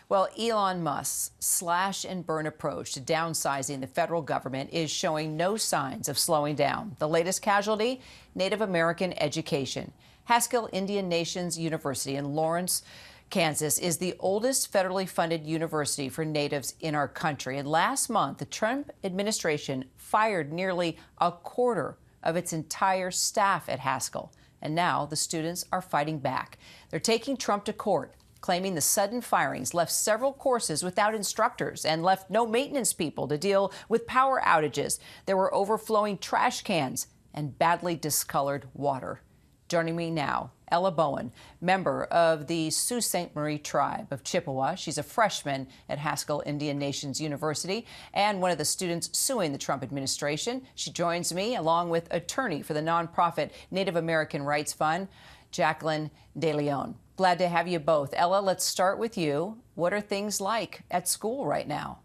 Well, Elon Musk's slash and burn approach to downsizing the federal government is showing no signs of slowing down. The latest casualty, Native American education. Haskell Indian Nations University in Lawrence, Kansas, is the oldest federally funded university for natives in our country. And last month, the Trump administration fired nearly a quarter of its entire staff at Haskell. And now the students are fighting back. They're taking Trump to court, claiming the sudden firings left several courses without instructors and left no maintenance people to deal with power outages. There were overflowing trash cans and badly discolored water. Joining me now, Ella Bowen, member of the Sault Ste. Marie tribe of Chippewa. She's a freshman at Haskell Indian Nations University and one of the students suing the Trump administration. She joins me along with attorney for the nonprofit Native American Rights Fund, Jacqueline DeLeon. Glad to have you both. Ella, let's start with you. What are things like at school right now?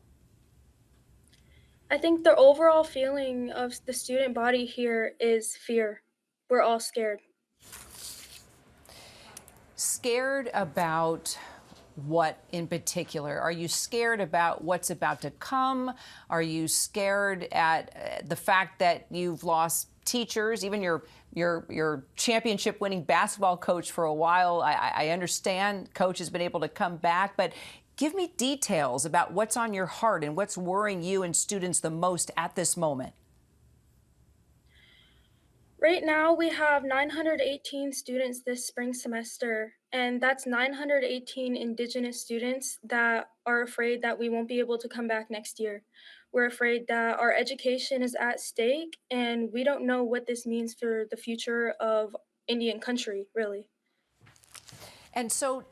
I think the overall feeling of the student body here is fear. We're all scared. Scared about what in particular? Are you scared about what's about to come? Are you scared at the fact that you've lost teachers, even your championship-winning basketball coach for a while? I understand coach has been able to come back, but give me details about what's on your heart and what's worrying you and students the most at this moment. Right now, we have 918 students this spring semester, and that's 918 Indigenous students that are afraid that we won't be able to come back next year. We're afraid that our education is at stake, and we don't know what this means for the future of Indian country, really. And so,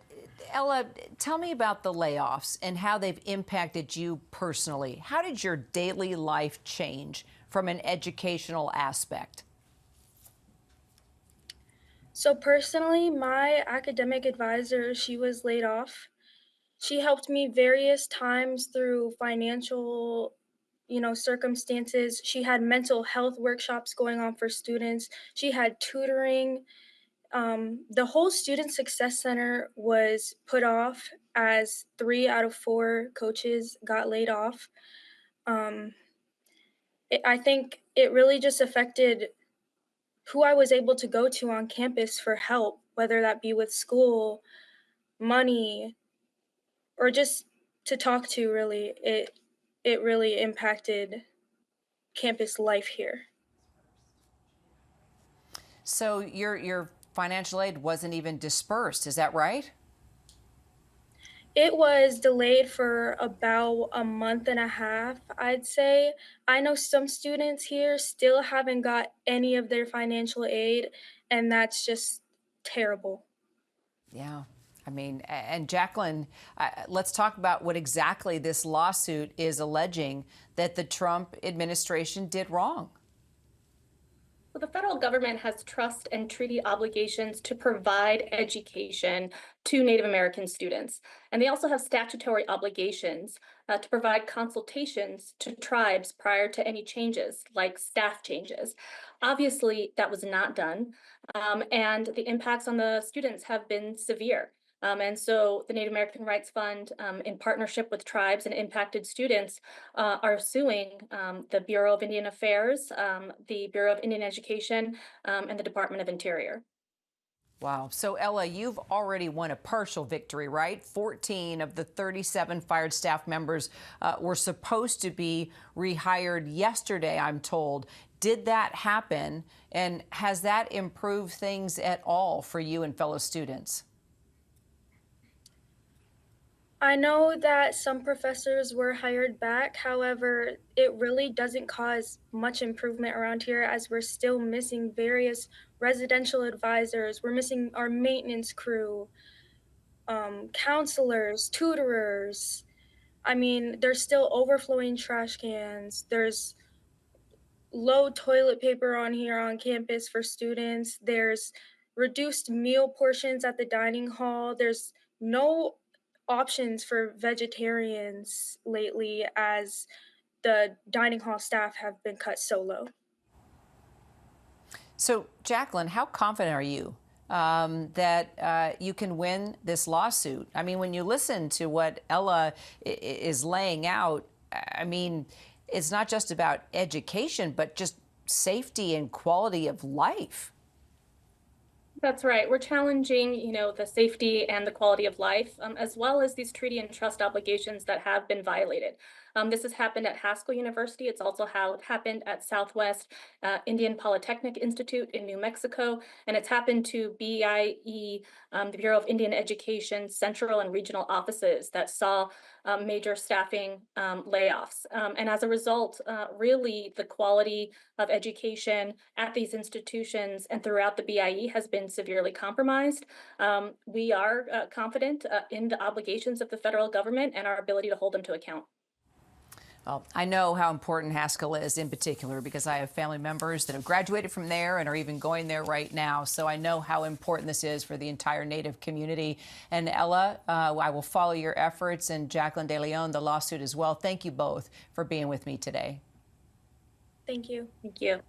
Ella, tell me about the layoffs and how they've impacted you personally. How did your daily life change from an educational aspect? So personally, my academic advisor, she was laid off. She helped me various times through financial, circumstances. She had mental health workshops going on for students. She had tutoring. The whole Student Success Center was put off as 3 out of 4 coaches got laid off. Um, I think it really just affected who I was able to go to on campus for help, whether that be with school, money, or just to talk to. Really, it really impacted campus life here. So your financial aid wasn't even dispersed, is that right? It was delayed for about a month and a half, I'd say. I know some students here still haven't got any of their financial aid, and that's just terrible. Yeah. I mean, and Jacqueline, let's talk about what exactly this lawsuit is alleging that the Trump administration did wrong. Well, the federal government has trust and treaty obligations to provide education to Native American students. And they also have statutory obligations to provide consultations to tribes prior to any changes, like staff changes. Obviously, that was not done, and the impacts on the students have been severe. And so the Native American Rights Fund, in partnership with tribes and impacted students, are suing the Bureau of Indian Affairs, the Bureau of Indian Education, and the Department of Interior. Wow. So, Ella, you've already won a partial victory, right? 14 of the 37 fired staff members were supposed to be rehired yesterday, I'm told. Did that happen? And has that improved things at all for you and fellow students? I know that some professors were hired back. However, it really doesn't cause much improvement around here as we're still missing various residential advisors. We're missing our maintenance crew, counselors, tutorers. I mean, there's still overflowing trash cans. There's low toilet paper on here on campus for students. There's reduced meal portions at the dining hall. There's no options for vegetarians lately as the dining hall staff have been cut so low. So, Jacqueline, how confident are you that you can win this lawsuit? I mean, when you listen to what Ella is laying out, I mean, it's not just about education, but just safety and quality of life. That's right. We're challenging, the safety and the quality of life, as well as these treaty and trust obligations that have been violated. This has happened at Haskell University. It's also happened at Southwest Indian Polytechnic Institute in New Mexico, and it's happened to BIE, the Bureau of Indian Education, central and regional offices that saw major staffing layoffs. And as a result, really the quality of education at these institutions and throughout the BIE has been severely compromised. We are confident in the obligations of the federal government and our ability to hold them to account. Well, I know how important Haskell is in particular because I have family members that have graduated from there and are even going there right now. So I know how important this is for the entire Native community. And Ella, I will follow your efforts, and Jacqueline De Leon, the lawsuit as well. Thank you both for being with me today. Thank you. Thank you.